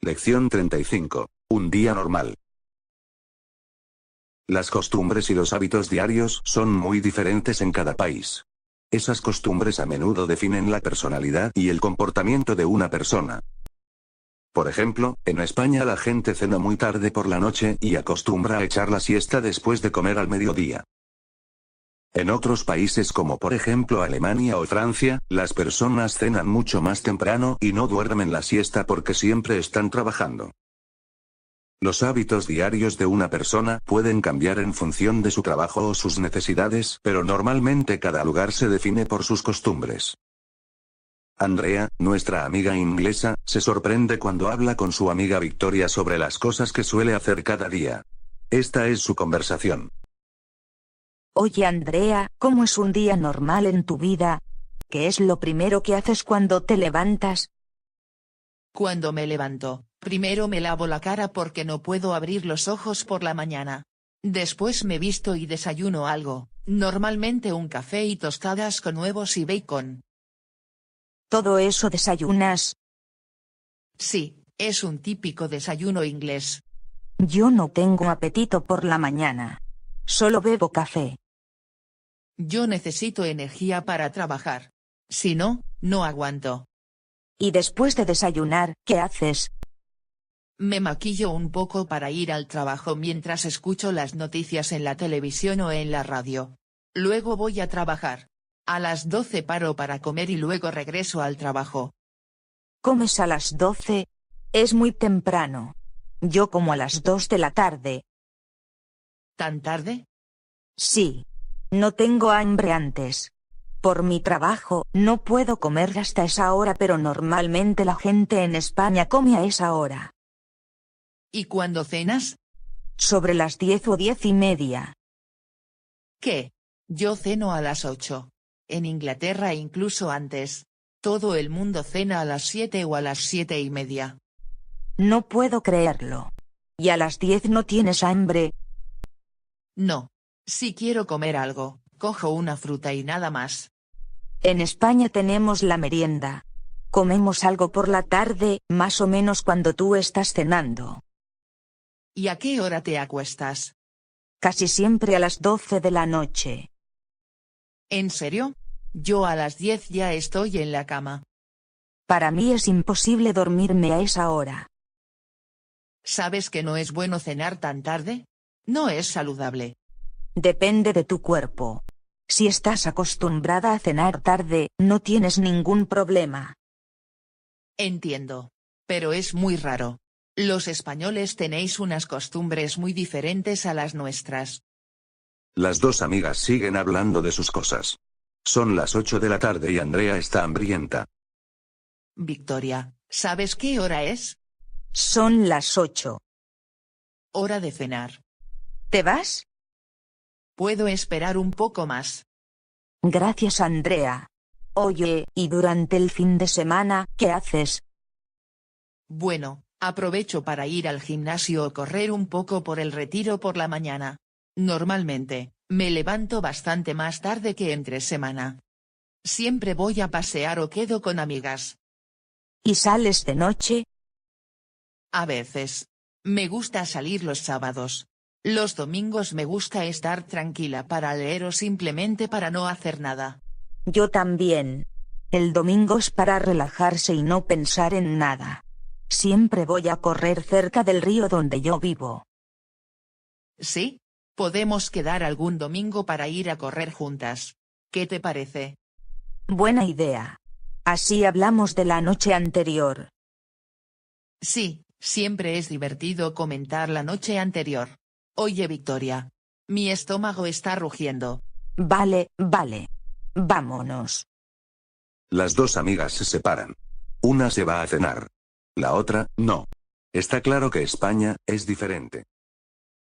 Lección 35. Un día normal. Las costumbres y los hábitos diarios son muy diferentes en cada país. Esas costumbres a menudo definen la personalidad y el comportamiento de una persona. Por ejemplo, en España la gente cena muy tarde por la noche y acostumbra a echar la siesta después de comer al mediodía. En otros países como por ejemplo Alemania o Francia, las personas cenan mucho más temprano y no duermen la siesta porque siempre están trabajando. Los hábitos diarios de una persona pueden cambiar en función de su trabajo o sus necesidades, pero normalmente cada lugar se define por sus costumbres. Andrea, nuestra amiga inglesa, se sorprende cuando habla con su amiga Victoria sobre las cosas que suele hacer cada día. Esta es su conversación. Oye Andrea, ¿cómo es un día normal en tu vida? ¿Qué es lo primero que haces cuando te levantas? Cuando me levanto, primero me lavo la cara porque no puedo abrir los ojos por la mañana. Después me visto y desayuno algo, normalmente un café y tostadas con huevos y bacon. ¿Todo eso desayunas? Sí, es un típico desayuno inglés. Yo no tengo apetito por la mañana. Solo bebo café. Yo necesito energía para trabajar. Si no, no aguanto. Y después de desayunar, ¿qué haces? Me maquillo un poco para ir al trabajo mientras escucho las noticias en la televisión o en la radio. Luego voy a trabajar. A las 12 paro para comer y luego regreso al trabajo. ¿Comes a las 12? Es muy temprano. Yo como a las 2 de la tarde. ¿Tan tarde? Sí. No tengo hambre antes. Por mi trabajo, no puedo comer hasta esa hora, pero normalmente la gente en España come a esa hora. ¿Y cuándo cenas? Sobre las 10 o 10:30. ¿Qué? Yo ceno a las 8. En Inglaterra incluso antes. Todo el mundo cena a las 7 o a las 7:30. No puedo creerlo. ¿Y a las 10 no tienes hambre? No. Si quiero comer algo, cojo una fruta y nada más. En España tenemos la merienda. Comemos algo por la tarde, más o menos cuando tú estás cenando. ¿Y a qué hora te acuestas? Casi siempre a las 12 de la noche. ¿En serio? Yo a las 10 ya estoy en la cama. Para mí es imposible dormirme a esa hora. ¿Sabes que no es bueno cenar tan tarde? No es saludable. Depende de tu cuerpo. Si estás acostumbrada a cenar tarde, no tienes ningún problema. Entiendo. Pero es muy raro. Los españoles tenéis unas costumbres muy diferentes a las nuestras. Las dos amigas siguen hablando de sus cosas. Son las 8 de la tarde y Andrea está hambrienta. Victoria, ¿sabes qué hora es? Son las 8. Hora de cenar. ¿Te vas? Puedo esperar un poco más. Gracias, Andrea. Oye, ¿y durante el fin de semana, qué haces? Bueno, aprovecho para ir al gimnasio o correr un poco por el Retiro por la mañana. Normalmente, me levanto bastante más tarde que entre semana. Siempre voy a pasear o quedo con amigas. ¿Y sales de noche? A veces. Me gusta salir los sábados. Los domingos me gusta estar tranquila para leer o simplemente para no hacer nada. Yo también. El domingo es para relajarse y no pensar en nada. Siempre voy a correr cerca del río donde yo vivo. ¿Sí? Podemos quedar algún domingo para ir a correr juntas. ¿Qué te parece? Buena idea. Así hablamos de la noche anterior. Sí, siempre es divertido comentar la noche anterior. Oye Victoria. Mi estómago está rugiendo. Vale. Vámonos. Las dos amigas se separan. Una se va a cenar. La otra, no. Está claro que España es diferente.